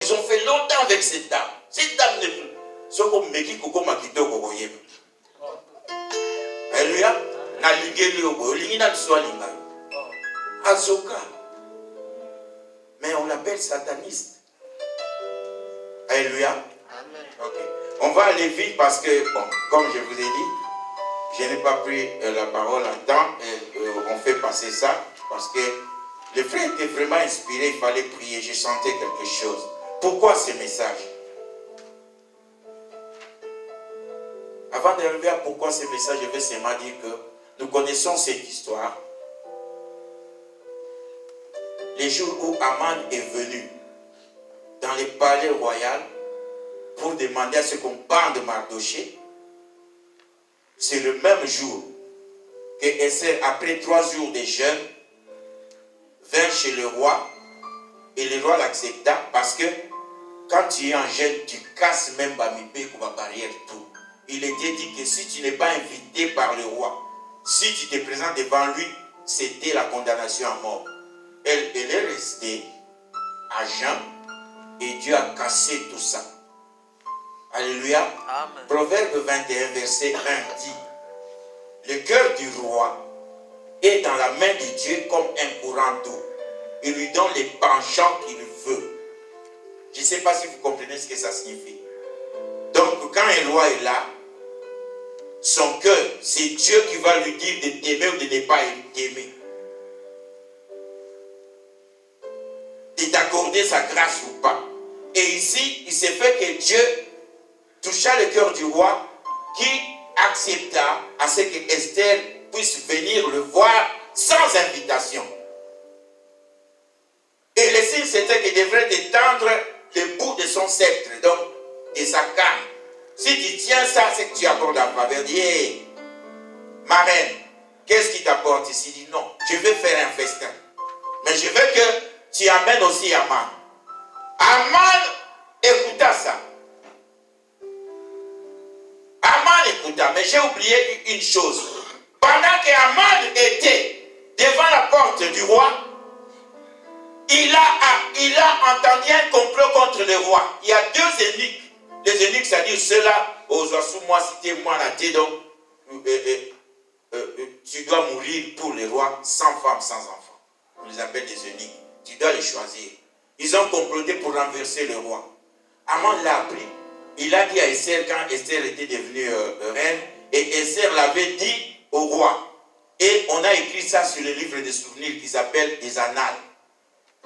ils ont fait longtemps avec cette dame. Cette dame n'est plus. Ce qu'on me dit, Koko Makito Kokoyem. Alléluia. Na lingeli obo, lingina soit linga. Azoka. Mais on l'appelle sataniste. Alléluia. Amen. Ok. On va aller vite parce que, bon, comme je vous ai dit, je n'ai pas pris la parole en temps. On fait passer ça parce que le frère était vraiment inspiré. Il fallait prier. Je sentais quelque chose. Pourquoi ce message? Avant d'arriver à pourquoi ce message, je vais seulement dire que nous connaissons cette histoire. Les jours où Aman est venu dans le palais royal pour demander à ce qu'on parle de Mardoché, c'est le même jour que Esther, après 3 jours de jeûne, vint chez le roi et le roi l'accepta parce que quand tu es en jeûne, tu casses même Bamibé ou la barrière tout. Il était dit que si tu n'es pas invité par le roi, si tu te présentes devant lui, c'était la condamnation à mort. Elle est restée à jeun et Dieu a cassé tout ça. Alléluia. Amen. Proverbe 21, verset 1 dit: le cœur du roi est dans la main de Dieu comme un courant d'eau. Il lui donne les penchants qu'il veut. Je ne sais pas si vous comprenez ce que ça signifie. Donc, quand un roi est là, son cœur, c'est Dieu qui va lui dire de t'aimer ou de ne pas t'aimer. De t'accorder sa grâce ou pas. Et ici, il s'est fait que Dieu toucha le cœur du roi qui accepta à ce que Esther puisse venir le voir sans invitation. Et le signe, c'était qu'il devrait étendre le bout de son sceptre, donc de sa canne. Si tu tiens ça, c'est que tu accordes la faveur. Dis, hey, ma reine, qu'est-ce qui t'apporte ici? Dis non, je vais faire un festin. Mais je veux que tu amènes aussi Aman. Aman écouta ça. Aman écouta, mais j'ai oublié une chose. Pendant que Aman était devant la porte du roi, il a entendu un complot contre le roi. Il y a 2 eunuques. Les eunuques, c'est-à-dire ceux-là, aux sous moi, c'était moi la tête, donc tu dois mourir pour le roi sans femme, sans enfant. On les appelle des eunuques. Tu dois les choisir. Ils ont comploté pour renverser le roi. Aman l'a appris. Il a dit à Esther quand Esther était devenue reine, et Esther l'avait dit au roi. Et on a écrit ça sur le livre des souvenirs qui s'appelle des Annales.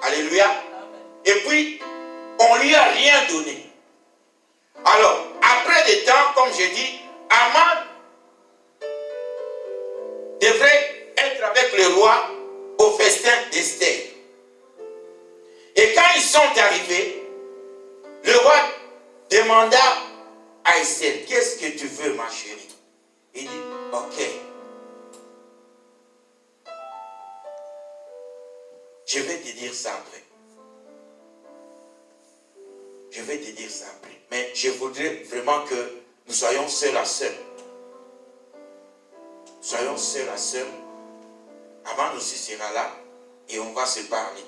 Alléluia. Et puis, on lui a rien donné. Alors, après des temps, comme je dis, Aman devrait être avec le roi au festin d'Esther. Et quand ils sont arrivés, le roi demanda à Esther, qu'est-ce que tu veux, ma chérie? Il dit, ok. Je vais te dire ça après. Je vais te dire ça après. Mais je voudrais vraiment que nous soyons seuls à seuls. Soyons seuls à seuls. Aman aussi sera là et on va se parler.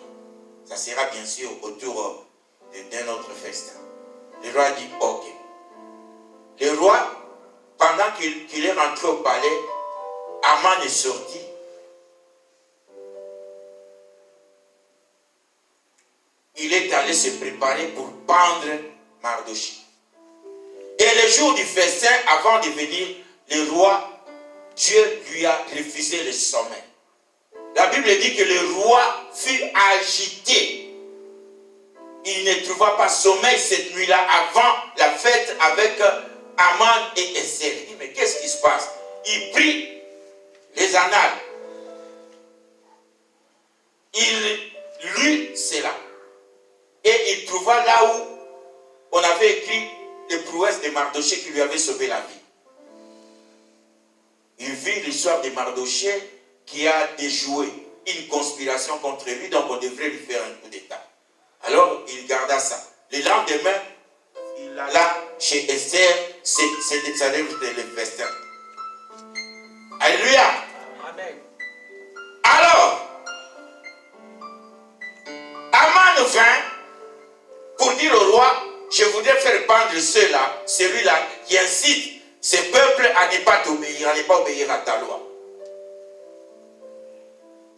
Ça sera bien sûr autour d'un autre festin. Le roi dit ok. Le roi, pendant qu'il est rentré au palais, Aman est sorti. Il est allé se préparer pour pendre Mardoché. Et le jour du festin, avant de venir, le roi, Dieu lui a refusé le sommeil. La Bible dit que le roi fut agité. Il ne trouva pas sommeil cette nuit-là avant la fête avec Aman et Esther. Il dit, mais qu'est-ce qui se passe? Il prit les annales. Il lut cela. Et il trouva là où on avait écrit les prouesses de Mardoché qui lui avait sauvé la vie. Il vit l'histoire de Mardoché qui a déjoué une conspiration contre lui, donc on devrait lui faire un coup d'état. Alors il garda ça. Le lendemain, il alla chez Esther, ça devait être le festin. Alléluia. Amen. Alors, Aman vint pour dire au je voudrais faire pendre celui-là qui incite ce peuple à ne pas t'obéir, à ne pas obéir à ta loi.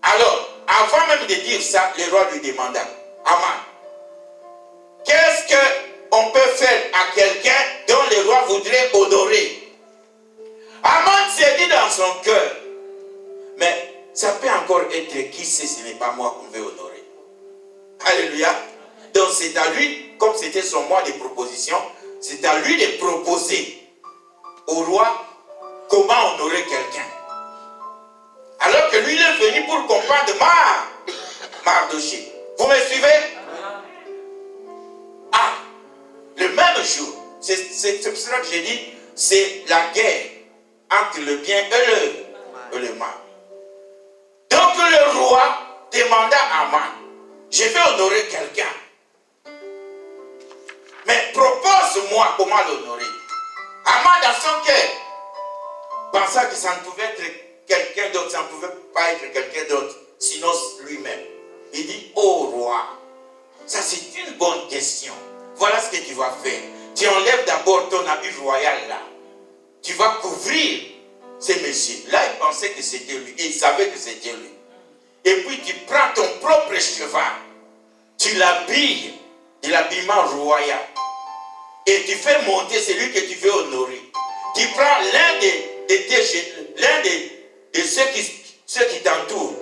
Alors, avant même de dire ça, le roi lui demanda, Aman, qu'est-ce qu'on peut faire à quelqu'un dont le roi voudrait honorer? Aman s'est dit dans son cœur, mais ça peut encore être qui sait, ce n'est pas moi qu'on veut honorer. Alléluia. Donc c'est à lui, comme c'était son mois de proposition, c'est à lui de proposer au roi comment honorer quelqu'un. Alors que lui, il est venu pour comprendre Mardochée. Vous me suivez? Ah, le même jour, c'est pour cela que j'ai dit, c'est la guerre entre le bien et le mal. Donc le roi demanda à Aman, je vais honorer quelqu'un. Mais propose-moi comment l'honorer. Aman dans son cœur pensa que ça ne pouvait être quelqu'un d'autre, ça ne pouvait pas être quelqu'un d'autre, sinon lui-même. Il dit, oh roi, ça c'est une bonne question. Voilà ce que tu vas faire. Tu enlèves d'abord ton habit royal là. Tu vas couvrir ces messieurs. Là, il pensait que c'était lui. Il savait que c'était lui. Et puis tu prends ton propre cheval. Tu l'habilles de l'habillement royal. Et tu fais monter celui que tu veux honorer. Tu prends l'un de ceux qui t'entourent.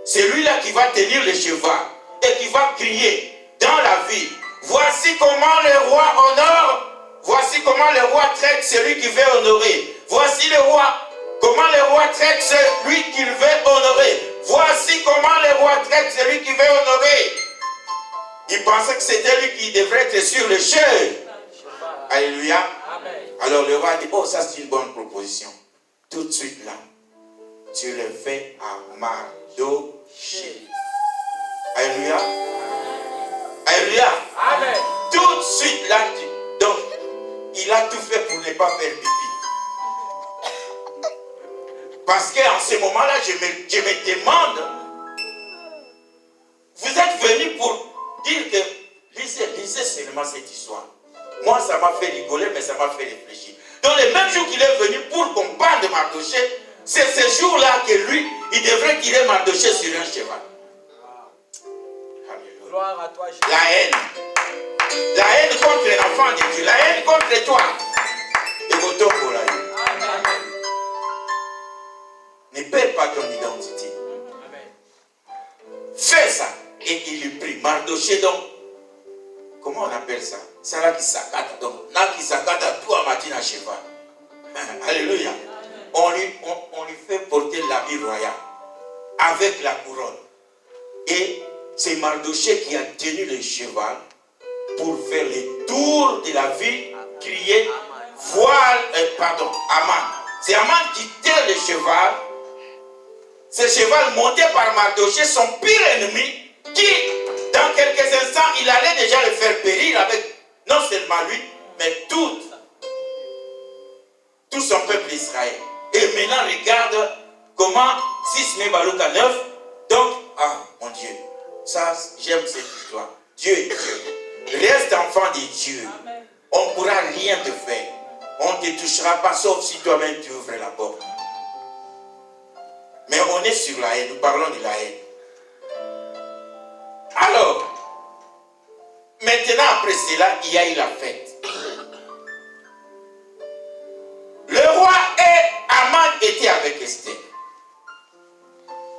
Celui-là qui va tenir le cheval et qui va crier dans la ville. Voici comment le roi honore. Voici comment le roi traite celui qui veut honorer. Voici le roi. Comment le roi traite celui qu'il veut honorer. Voici comment le roi traite celui qui veut honorer. Il pensait que c'était lui qui devrait être sur le cheval. Alléluia. Amen. Alors le roi dit, oh ça c'est une bonne proposition. Tout de suite là, tu le fais à Mardochée. Alléluia. Alléluia. Amen. Tout de suite là, donc il a tout fait pour ne pas faire pipi. Parce qu'en ce moment-là, je me demande, vous êtes venus pour dire que, lisez seulement cette histoire. Moi, ça m'a fait rigoler, mais ça m'a fait réfléchir. Donc, le même jour qu'il est venu pour qu'on parle de Mardochée, c'est ce jour-là que lui, il devrait tirer Mardochée sur un cheval. Alléluia. Gloire à toi, Jésus. La haine. La haine contre l'enfant de Dieu. La haine contre toi. Et vos tombes là. Ne perds pas ton identité. Amen. Fais ça. Et il lui prie. Mardochée, donc, comment on appelle ça? C'est là qui s'accate. Donc, là qui s'accate à tout à matin à cheval. Alléluia. On lui fait porter l'habit royal avec la couronne. Et c'est Mardochée qui a tenu le cheval pour faire le tour de la ville, crier Aman. C'est Aman qui tient le cheval. Ce cheval monté par Mardochée, son pire ennemi, qui, dans quelques instants, il allait déjà le faire périr avec non seulement lui, mais tout son peuple Israël. Et maintenant, regarde comment, si ce n'est Baruch à 9, donc, ah, mon Dieu, ça, j'aime cette histoire. Dieu est Dieu. Reste enfant de Dieu. On ne pourra rien te faire. On ne te touchera pas, sauf si toi-même tu ouvres la porte. Mais on est sur la haine, nous parlons de la haine. Alors, maintenant après cela, il y a eu la fête. Le roi et Aman étaient avec Esther.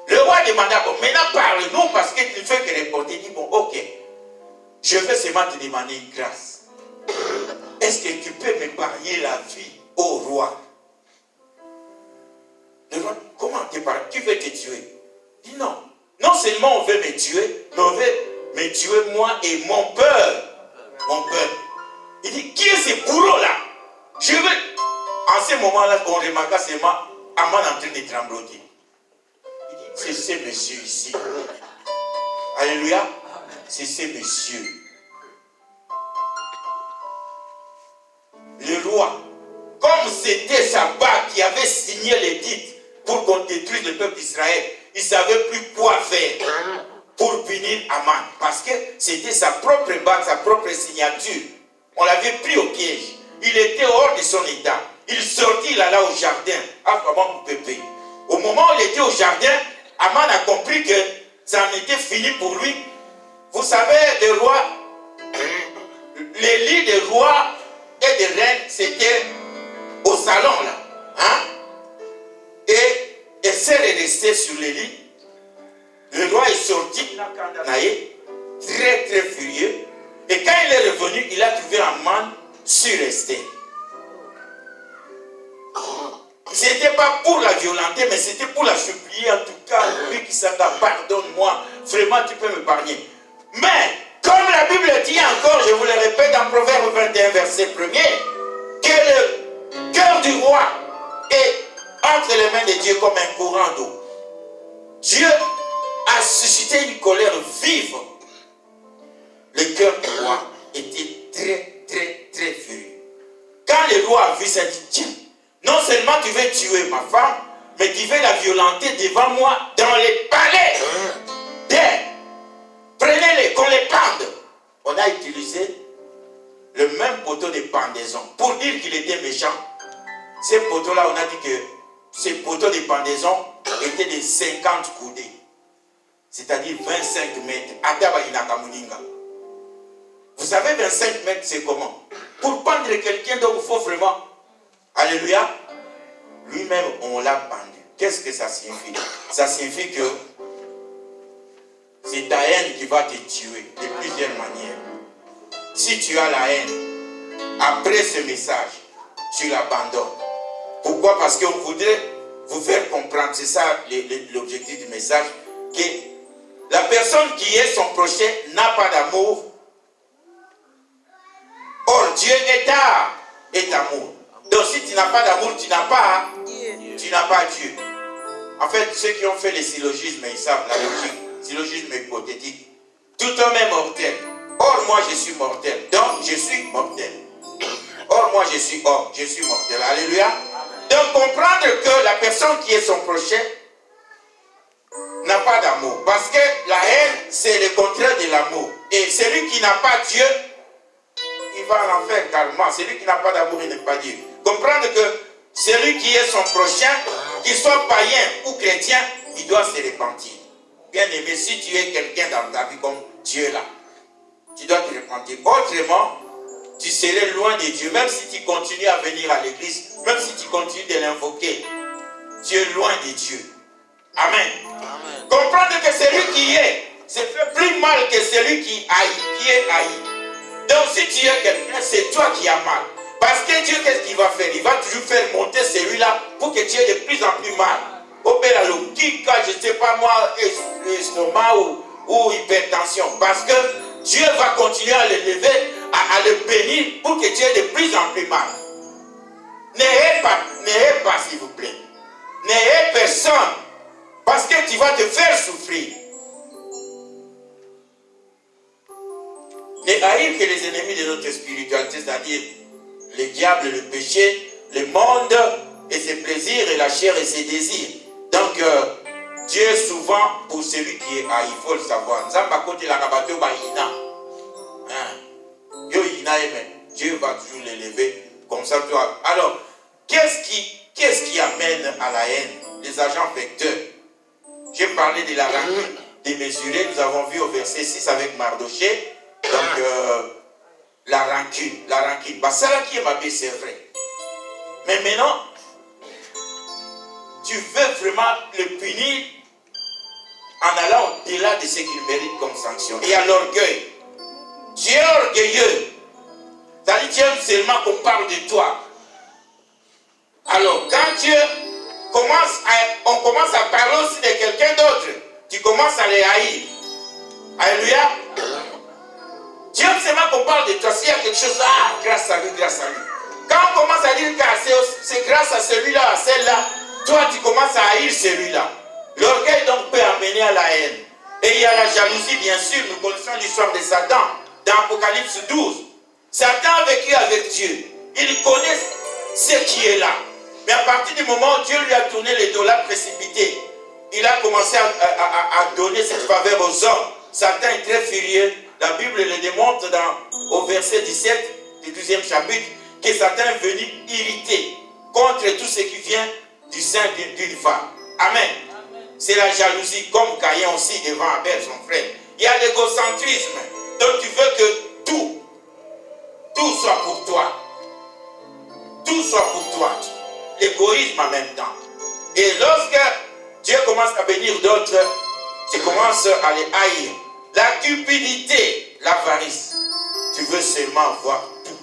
Le roi demanda, bon, maintenant parle-nous parce qu'il ne fait que répondre. Il dit, bon, ok, je vais seulement te demander une grâce. Est-ce que tu peux m'épargner la vie au roi? Le roi, comment t'épargner? Tu veux te tuer? Il dit non. Non seulement on veut me tuer, mais on veut me tuer moi et mon peuple. Mon peuple. Il dit, qui est ce bourreau-là? Je veux. En ce moment-là, on remarqua seulement Aman en train de trembloter. Il dit, c'est ce monsieur ici. Alléluia. C'est ce monsieur. Le roi, comme c'était sa bague qui avait signé l'édit pour qu'on détruise le peuple d'Israël, il ne savait plus quoi faire pour punir Aman. Parce que c'était sa propre bague, sa propre signature. On l'avait pris au piège. Il était hors de son état. Il sortit, il alla au jardin. Au moment où il était au jardin, Aman a compris que ça en était fini pour lui. Vous savez, les lits des rois et des reines, c'était au salon là. Hein? Et Esther est restée sur les lits. Le roi est sorti, très très furieux. Et quand il est revenu, il a trouvé Aman sur Esther. Ce n'était pas pour la violenter, mais c'était pour la supplier. En tout cas, lui qui s'en va, pardonne-moi. Vraiment, tu peux m'épargner. Mais, comme la Bible dit encore, je vous le répète dans Proverbe 21, verset 1er, que le cœur du roi est entre les mains de Dieu comme un courant d'eau. Dieu a suscité une colère vive. Le cœur du roi était très, très, très furieux. Quand le roi a vu ça, il dit, tiens, non seulement tu veux tuer ma femme, mais tu veux la violenter devant moi dans les palais. Prenez-les, qu'on les pende. On a utilisé le même poteau de pendaison pour dire qu'il était méchant. Ces poteaux-là, on a dit que ces poteaux de pendaison étaient de 50 coudées. C'est-à-dire 25 mètres. Vous savez, 25 mètres, c'est comment? Pour pendre quelqu'un, donc il faut vraiment... Alléluia. Lui-même, on l'a pendu. Qu'est-ce que ça signifie? Ça signifie que c'est ta haine qui va te tuer de plusieurs manières. Si tu as la haine, après ce message, tu l'abandonnes. Pourquoi? Parce qu'on voudrait vous faire comprendre, c'est ça l'objectif du message, que la personne qui est son prochain n'a pas d'amour. Or, Dieu est amour. Donc si tu n'as pas d'amour, tu n'as pas Dieu. En fait, ceux qui ont fait les syllogismes, ils savent la logique. Syllogisme hypothétique. Tout homme est mortel. Or, moi, je suis mortel. Donc, je suis mortel. Or, moi, je suis mortel. Alléluia. Donc, comprendre que la personne qui est son prochain n'a pas d'amour. Parce que la haine, c'est le contraire de l'amour. Et celui qui n'a pas Dieu, il va en enfer carrément. Celui qui n'a pas d'amour, il n'est pas Dieu. Comprendre que celui qui est son prochain, qu'il soit païen ou chrétien, il doit se repentir. Bien aimé, si tu es quelqu'un dans ta vie comme Dieu là, tu dois te repentir. Autrement, tu serais loin de Dieu. Même si tu continues à venir à l'église, même si tu continues de l'invoquer, tu es loin de Dieu. Amen. Amen. Comprendre que celui qui est, se fait plus mal que celui qui est haï. Donc si tu es quelqu'un, c'est toi qui as mal. Parce que Dieu, qu'est-ce qu'il va faire? Il va toujours faire monter celui-là pour que tu aies de plus en plus mal. Au Bélalokika, je ne sais pas moi, estomac ou hypertension. Parce que Dieu va continuer à l'élever, à le bénir pour que tu aies de plus en plus mal. N'ayez pas, s'il vous plaît. N'ayez personne. Parce que tu vas te faire souffrir. Ne haïr que les ennemis de notre spiritualité, c'est-à-dire le diable, le péché, le monde et ses plaisirs et la chair et ses désirs. Donc, Dieu est souvent pour celui qui est haï, il faut le savoir. Dieu va toujours l'élever comme ça. Toi. Alors, qu'est-ce qui amène à la haine? Les agents vecteurs. J'ai parlé de la rancune démesurée. Nous avons vu au verset 6 avec Mardoché. Donc, la rancune. Bah, ça là qui est ma vie, c'est vrai. Mais maintenant, tu veux vraiment le punir en allant au-delà de ce qu'il mérite comme sanction. Et à l'orgueil. Tu es orgueilleux. C'est-à-dire, tu aimes seulement qu'on parle de toi. Alors, quand on commence à parler aussi de quelqu'un d'autre, tu commences à les haïr. Alléluia. Tu aimes seulement qu'on parle de toi. S'il y a quelque chose, grâce à lui. Quand on commence à dire que c'est grâce à celui-là, à celle-là, toi, tu commences à haïr celui-là. L'orgueil, donc, peut amener à la haine. Et il y a la jalousie, bien sûr. Nous connaissons l'histoire de Satan dans Apocalypse 12. Satan a vécu avec Dieu. Il connaît ce qui est là. Mais à partir du moment où Dieu lui a tourné les dos, l'a précipité, il a commencé à donner cette faveur aux hommes. Satan est très furieux. La Bible le démontre au verset 17 le 12e chapitre, que Satan est venu irriter contre tout ce qui vient du sein d'une femme. Amen. C'est la jalousie, comme Caïn aussi devant Abel, son frère. Il y a l'égocentrisme. Donc tu veux que tout soit pour toi. Tout soit pour toi. L'égoïsme en même temps. Et lorsque Dieu commence à bénir d'autres, tu commences à les haïr. La cupidité, l'avarice. Tu veux seulement avoir tout.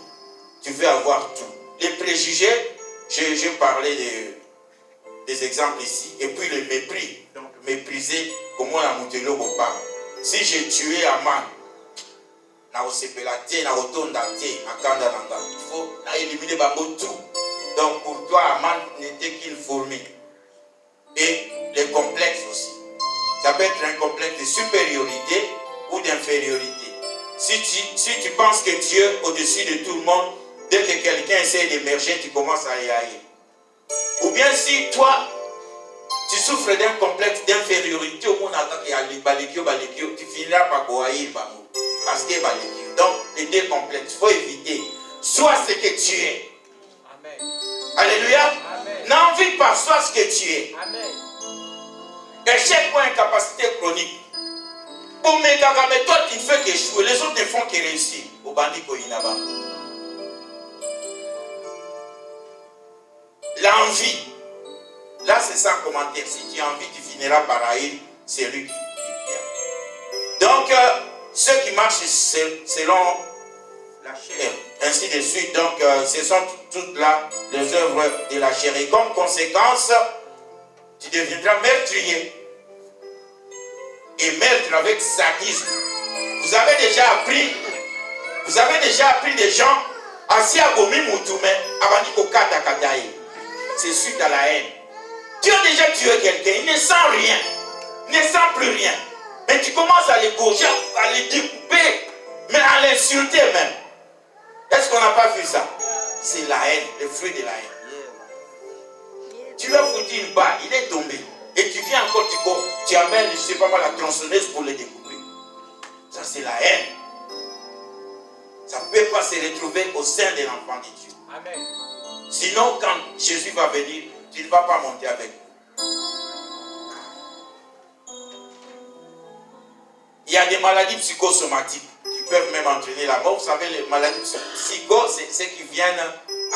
Tu veux avoir tout. Les préjugés, j'ai parlé des exemples ici. Et puis le mépris. Donc mépriser, comment on a monté le repas. Si j'ai tué Aman, il faut éliminer tout. Donc pour toi, Aman n'était qu'une fourmi. Et les complexes aussi. Ça peut être un complexe de supériorité ou d'infériorité. Si tu penses que tu es au-dessus de tout le monde, dès que quelqu'un essaie d'émerger, tu commences à y haïr. Ou bien si toi, tu souffres d'un complexe d'infériorité, au monde tu finiras par haïr. Parce que donc, les deux complexes, il faut éviter. Sois ce que tu es. Amen. Alléluia. N'envie pas, sois ce que tu es. Amen. Échec ou incapacité chronique. Mais toi, tu ne fais qu'échouer. Les autres ne font que réussir. Au bandit Koinaba. L'envie. Là, c'est sans commentaire. Si tu as envie, tu finiras par haïr celui qui vient. Donc, ceux qui marchent selon la chair, ainsi de suite. Donc, ce sont toutes là les œuvres de la chair. Et comme conséquence, tu deviendras meurtrier. Et meurtre avec sadisme. Vous avez déjà appris des gens assis à Gomi Moutoumé, avant de Kata Kataï. C'est suite à la haine. Tu as déjà tué quelqu'un, il ne sent rien, il ne sent plus rien. Mais tu commences à l'égorger, à le découper, mais à l'insulter même. Est-ce qu'on n'a pas vu ça? C'est la haine, le fruit de la haine. Tu lui as foutu une balle, il est tombé. Et tu viens encore, tu amènes, je ne sais pas moi, la tronçonneuse pour le découper. Ça, c'est la haine. Ça ne peut pas se retrouver au sein de l'enfant de Dieu. Amen. Sinon, quand Jésus va venir, tu ne vas pas monter avec lui. Il y a des maladies psychosomatiques qui peuvent même entraîner la mort. Vous savez, les maladies psycho, c'est ce qui viennent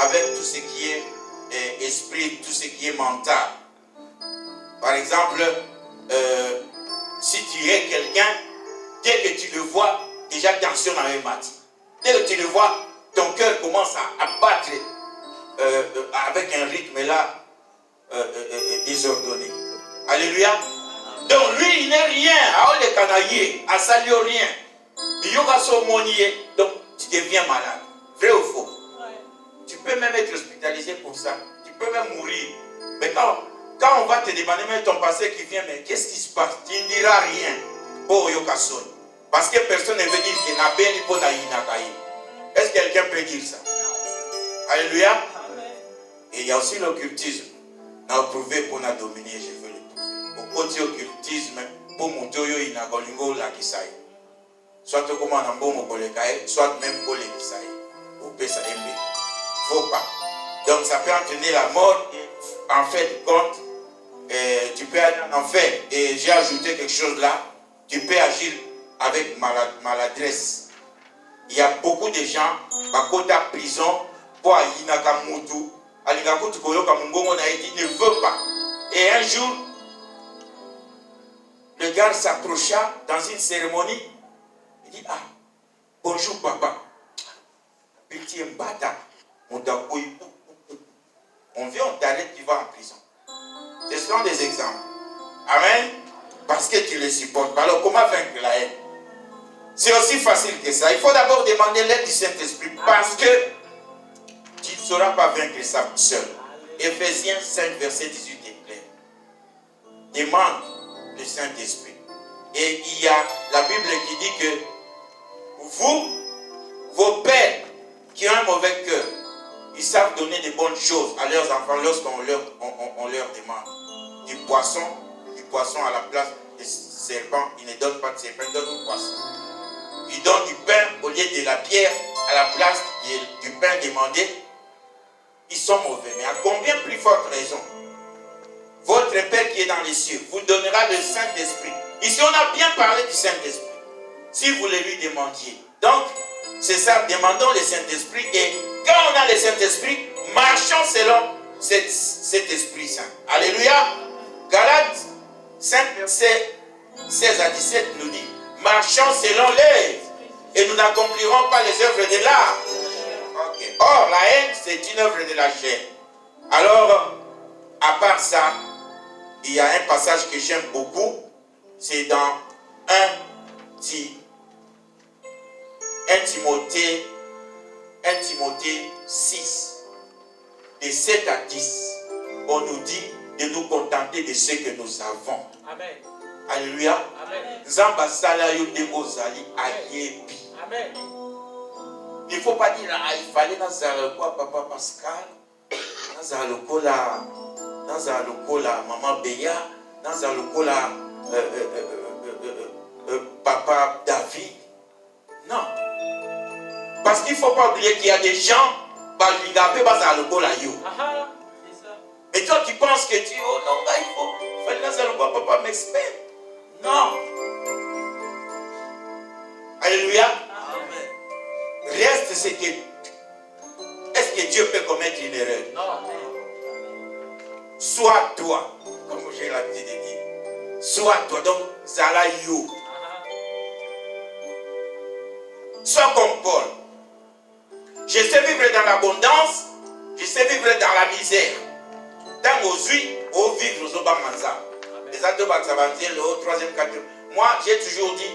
avec tout ce qui est esprit, tout ce qui est mental. Par exemple, si tu es quelqu'un, dès que tu le vois, déjà tension dans les maths. Dès que tu le vois, ton cœur commence à battre avec un rythme là désordonné. Alléluia. Donc lui, il n'est rien. À les canaillés, à saluer rien. Il y aura son monier. Donc tu deviens malade. Vrai ou faux? Tu peux même être hospitalisé pour ça. Tu peux même mourir. Mais quand on va te demander même ton passé qui vient, mais qu'est-ce qui se passe? Tu ne diras rien. Pour Yokason. Parce que personne ne veut dire qu'il n'a pas ni pour Naïnakaï. Est-ce que quelqu'un peut dire ça? Alléluia. Et il y a aussi l'occultisme. On a prouvé pour nous dominer, je veux le prouver. Au côté occultisme, pour mon toyo, il n'a pas la kisaï. Soit comme un bon mokolekaï, soit même pour les kisaï. Au pesa MB. Faut pas. Donc ça peut entraîner la mort. Et en fait, compte, tu peux aller en enfer. Et j'ai ajouté quelque chose là. Tu peux agir avec maladresse. Il y a beaucoup de gens qui sont en prison pour Inakamutu. Il ne veut pas. Et un jour, le gars s'approcha dans une cérémonie. Il dit, ah, bonjour papa. Petit mbata. On vient, on t'arrête, tu vas en prison. Ce sont des exemples. Amen. Parce que tu les supportes. Alors comment vaincre la haine? C'est aussi facile que ça. Il faut d'abord demander l'aide du Saint-Esprit. Parce que tu ne sauras pas vaincre ça seul. Éphésiens 5, verset 18 est clair. Demande le Saint-Esprit. Et il y a la Bible qui dit que vous, vos pères qui ont un mauvais cœur, ils savent donner de bonnes choses à leurs enfants lorsqu'on on leur demande. Du poisson à la place des serpents. Ils ne donnent pas de serpents, ils donnent du poisson. Ils donnent du pain au lieu de la pierre à la place du pain demandé, ils sont mauvais. Mais à combien plus forte raison, votre Père qui est dans les cieux vous donnera le Saint-Esprit. Ici, on a bien parlé du Saint-Esprit. Si vous le lui demandiez. Donc, c'est ça, demandons le Saint-Esprit. Et quand on a le Saint-Esprit, marchons selon cet Esprit Saint. Alléluia. Galates 5, verset 16 à 17 nous dit, marchons selon l'œuvre et nous n'accomplirons pas les œuvres de l'âme. Okay. Or, la haine, c'est une œuvre de la chair. Alors, à part ça, il y a un passage que j'aime beaucoup, c'est dans 1 Timothée 6, de 7 à 10. On nous dit de nous contenter de ce que nous avons. Amen. Alléluia. Amen. Amen. Il ne faut pas dire, ah, il fallait dans quoi, papa Pascal, dans maman Béa, dans papa David. Non. Parce qu'il ne faut pas oublier qu'il y a des gens, mais toi qui penses que tu, oh non, il fallait dans papa m'expert. Non. Alléluia. Amen. Reste ce que... Est-ce que Dieu peut commettre une erreur? Non. Sois toi, comme j'ai l'habitude de dire. Sois toi, donc, Zala You. Sois comme Paul. Je sais vivre dans l'abondance, je sais vivre dans la misère. Tant aujourd'hui, au vivre aux Obamanza. Les autres Baksabanzé, le troisième, quatrième. Moi, j'ai toujours dit,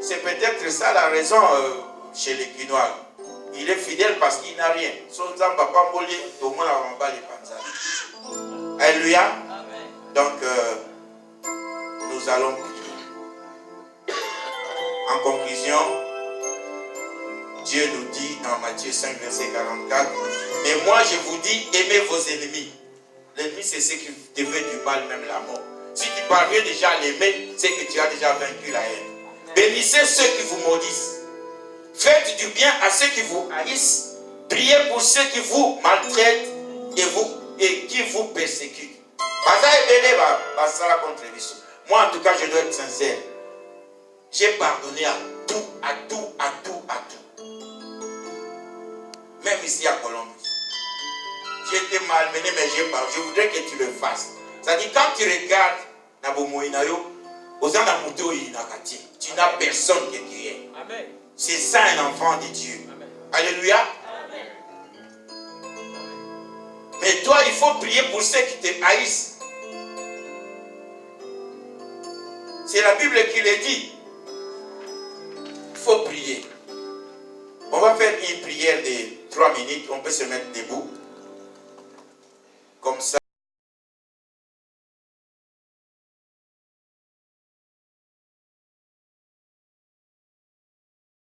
c'est peut-être ça la raison chez les Guinois. Il est fidèle parce qu'il n'a rien. Alléluia. Donc, nous allons. En conclusion, Dieu nous dit dans Matthieu 5, verset 44, mais moi je vous dis, aimez vos ennemis. L'ennemi, c'est ce qui te veut du mal, même la mort. Si tu parviens déjà à l'aimer, c'est que tu as déjà vaincu la haine. Bénissez ceux qui vous maudissent. Faites du bien à ceux qui vous haïssent. Priez pour ceux qui vous maltraitent et qui vous persécutent. Moi, en tout cas, je dois être sincère. J'ai pardonné à tout. Même ici à Colombie. J'ai été malmené, mais j'ai pardonné. Je voudrais que tu le fasses. C'est-à-dire, quand tu regardes tu n'as personne que tu es. Amen. C'est ça un enfant de Dieu. Amen. Alléluia. Amen. Mais toi, il faut prier pour ceux qui te haïssent. C'est la Bible qui le dit. Il faut prier. On va faire une prière de 3 minutes. On peut se mettre debout. Comme ça.